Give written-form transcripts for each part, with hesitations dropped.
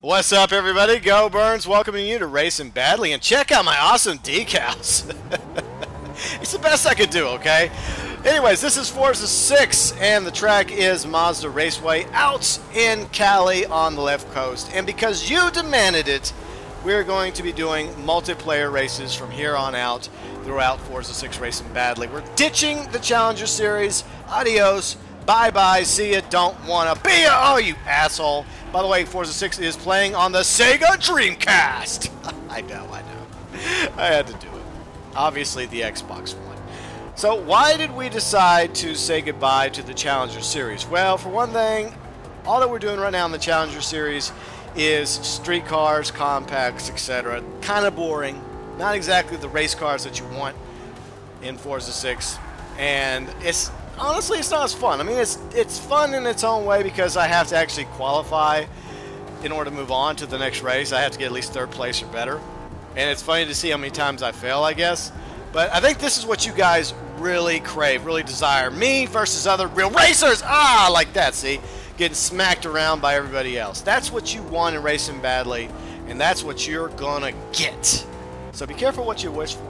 What's up, everybody? GeauxBurns welcoming you to Racing Badly, and check out my awesome decals. It's the best I could do, okay? Anyways, this is Forza 6, and the track is Mazda Raceway out in Cali on the left coast. And because you demanded it, we're going to be doing multiplayer races from here on out throughout Forza 6 Racing Badly. We're ditching the Challenger Series. Adios. Bye-bye. See ya. Don't wanna be ya. Oh, you asshole. By the way, Forza 6 is playing on the Sega Dreamcast. I know. I had to do it. Obviously, the Xbox One. So, why did we decide to say goodbye to the Challenger Series? Well, for one thing, all that we're doing right now in the Challenger Series is street cars, compacts, etc. Kind of boring. Not exactly the race cars that you want in Forza 6. And honestly, it's not as fun. I mean, it's fun in its own way because I have to actually qualify in order to move on to the next race. I have to get at least third place or better. And it's funny to see how many times I fail, I guess. But I think this is what you guys really crave, really desire. Me versus other real racers. Ah, like that, see? Getting smacked around by everybody else. That's what you want in Racing Badly, and that's what you're gonna get. So be careful what you wish for.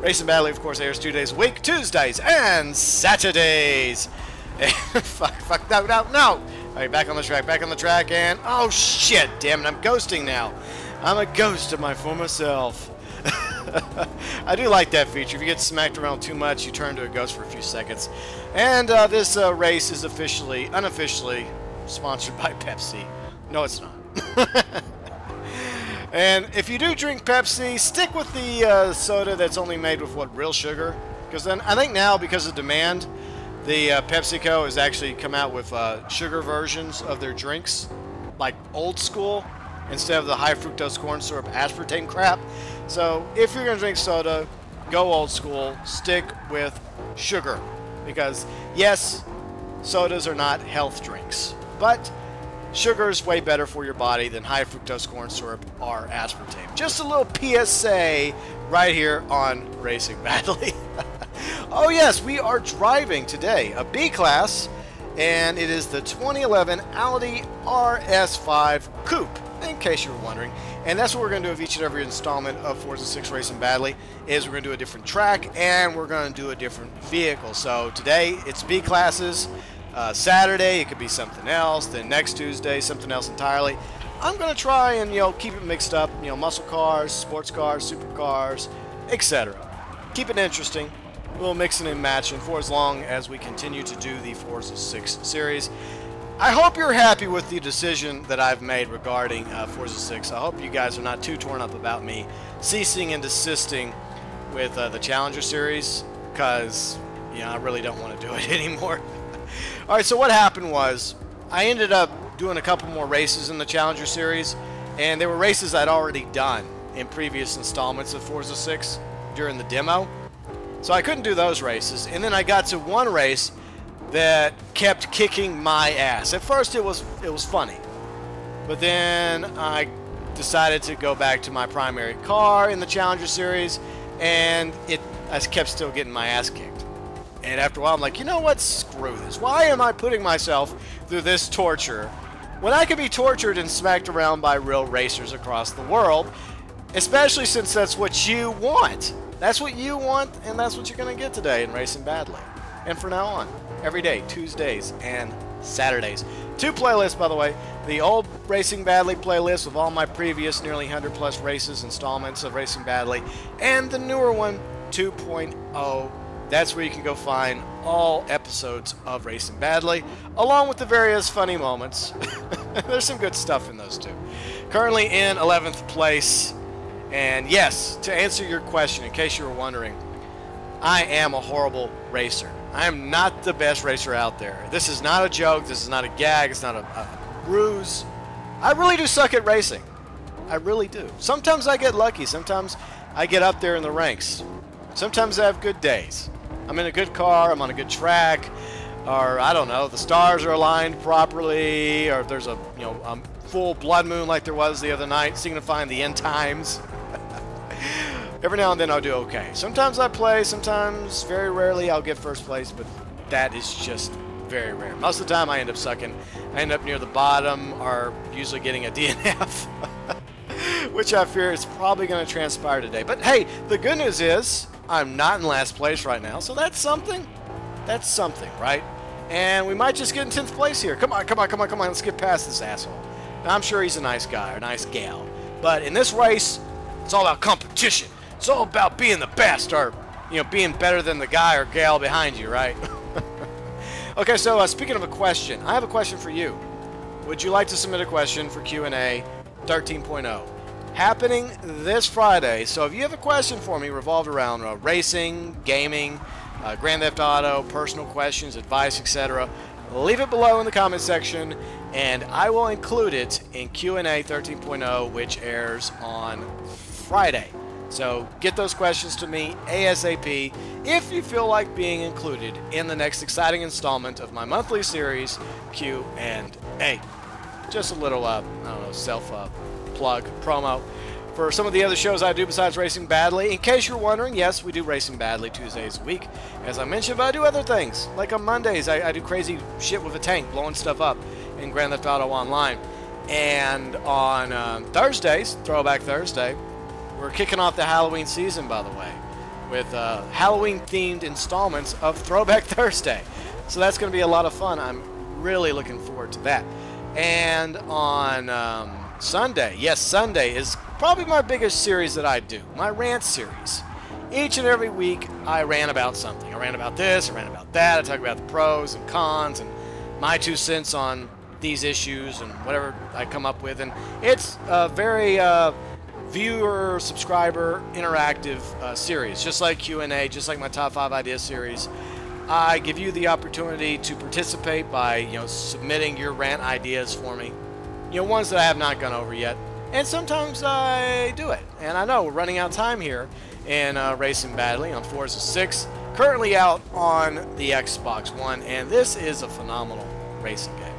Racing Badly, of course, airs 2 days a week, Tuesdays and Saturdays. Fuck, no. All right, back on the track, and oh shit, damn it, I'm ghosting now. I'm a ghost of my former self. I do like that feature. If you get smacked around too much, you turn to a ghost for a few seconds. And this race is unofficially sponsored by Pepsi. No, it's not. And if you do drink Pepsi, stick with the soda that's only made with real sugar. Because then I think now, because of demand, the PepsiCo has actually come out with sugar versions of their drinks, like old school, instead of the high fructose corn syrup aspartame crap. So if you're gonna drink soda, go old school. Stick with sugar, because yes, sodas are not health drinks, but sugar is way better for your body than high fructose corn syrup or aspartame. Just a little PSA right here on Racing Badly. Oh yes, we are driving today a B-Class, and it is the 2011 Audi RS5 Coupe, in case you were wondering. And that's what we're going to do with each and every installment of Forza 6 Racing Badly, is we're going to do a different track, and we're going to do a different vehicle. So today, it's B-Classes. Saturday, it could be something else. Then next Tuesday, something else entirely. I'm going to try and, keep it mixed up. Muscle cars, sports cars, supercars, etc. Keep it interesting. A little mixing and matching for as long as we continue to do the Forza 6 series. I hope you're happy with the decision that I've made regarding Forza 6. I hope you guys are not too torn up about me ceasing and desisting with the Challenger series, because I really don't want to do it anymore. Alright, so what happened was I ended up doing a couple more races in the Challenger series, and they were races I'd already done in previous installments of Forza 6 during the demo. So I couldn't do those races, and then I got to one race that kept kicking my ass. At first it was funny, but then I decided to go back to my primary car in the Challenger series, and I kept still getting my ass kicked. And after a while I'm like, you know what, screw this. Why am I putting myself through this torture when I could be tortured and smacked around by real racers across the world, especially since that's what you want. That's what you want, and that's what you're going to get today in Racing Badly. And from now on, every day, Tuesdays and Saturdays. 2 playlists, by the way. The old Racing Badly playlist with all my previous nearly 100 plus races, installments of Racing Badly, and the newer one, 2.0. That's where you can go find all episodes of Racing Badly, along with the various funny moments. There's some good stuff in those too. Currently in 11th place. And yes, to answer your question, in case you were wondering, I am a horrible racer. I am not the best racer out there. This is not a joke. This is not a gag. It's not a ruse. I really do suck at racing. I really do. Sometimes I get lucky. Sometimes I get up there in the ranks. Sometimes I have good days. I'm in a good car. I'm on a good track. Or, I don't know, the stars are aligned properly. Or there's a full blood moon like there was the other night, signifying the end times. Every now and then I'll do okay. Sometimes I play, sometimes, very rarely, I'll get first place, but that is just very rare. Most of the time I end up sucking. I end up near the bottom or usually getting a DNF, which I fear is probably going to transpire today. But hey, the good news is I'm not in last place right now, so that's something. That's something, right? And we might just get in 10th place here. Come on, come on, come on, come on. Let's get past this asshole. Now, I'm sure he's a nice guy or a nice gal. But in this race, it's all about competition. It's all about being the best or, you know, being better than the guy or gal behind you, right? Okay, so speaking of a question, I have a question for you. Would you like to submit a question for Q&A 13.0? Happening this Friday. So if you have a question for me revolved around racing, gaming, Grand Theft Auto, personal questions, advice, etc., leave it below in the comment section, and I will include it in Q&A 13.0, which airs on Friday. So get those questions to me ASAP if you feel like being included in the next exciting installment of my monthly series, Q&A. Just a little, I don't know, self-plug, promo for some of the other shows I do besides Racing Badly. In case you're wondering, yes, we do Racing Badly Tuesdays a week, as I mentioned, but I do other things. Like on Mondays, I do crazy shit with a tank, blowing stuff up in Grand Theft Auto Online. And on Thursdays, Throwback Thursday, we're kicking off the Halloween season, by the way, with Halloween-themed installments of Throwback Thursday. So that's going to be a lot of fun. I'm really looking forward to that. And on Sunday, yes, Sunday is probably my biggest series that I do, my rant series. Each and every week, I rant about something. I rant about this, I rant about that, I talk about the pros and cons and my 2 cents on these issues and whatever I come up with. And it's a very viewer, subscriber, interactive series, just like Q&A, just like my Top 5 Ideas series. I give you the opportunity to participate by, you know, submitting your rant ideas for me. You know, ones that I have not gone over yet. And sometimes I do it. And I know we're running out of time here in Racing Badly on Forza 6. Currently out on the Xbox One. And this is a phenomenal racing game.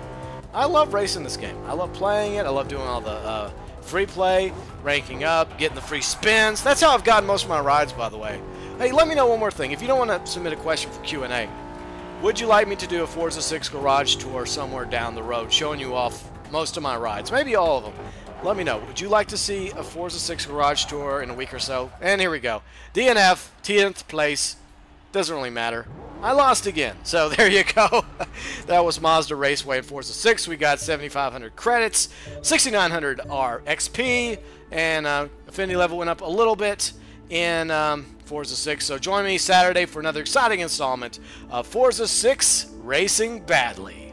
I love racing this game. I love playing it. I love doing all the free play, ranking up, getting the free spins. That's how I've gotten most of my rides, by the way. Hey, let me know one more thing. If you don't want to submit a question for Q&A, would you like me to do a Forza 6 garage tour somewhere down the road, showing you off most of my rides, maybe all of them? Let me know. Would you like to see a Forza 6 garage tour in a week or so? And here we go. DNF, 10th place. Doesn't really matter. I lost again. So there you go. That was Mazda Raceway in Forza 6. We got 7,500 credits, 6,900 RXP, and affinity level went up a little bit in Forza 6. So join me Saturday for another exciting installment of Forza 6 Racing Badly.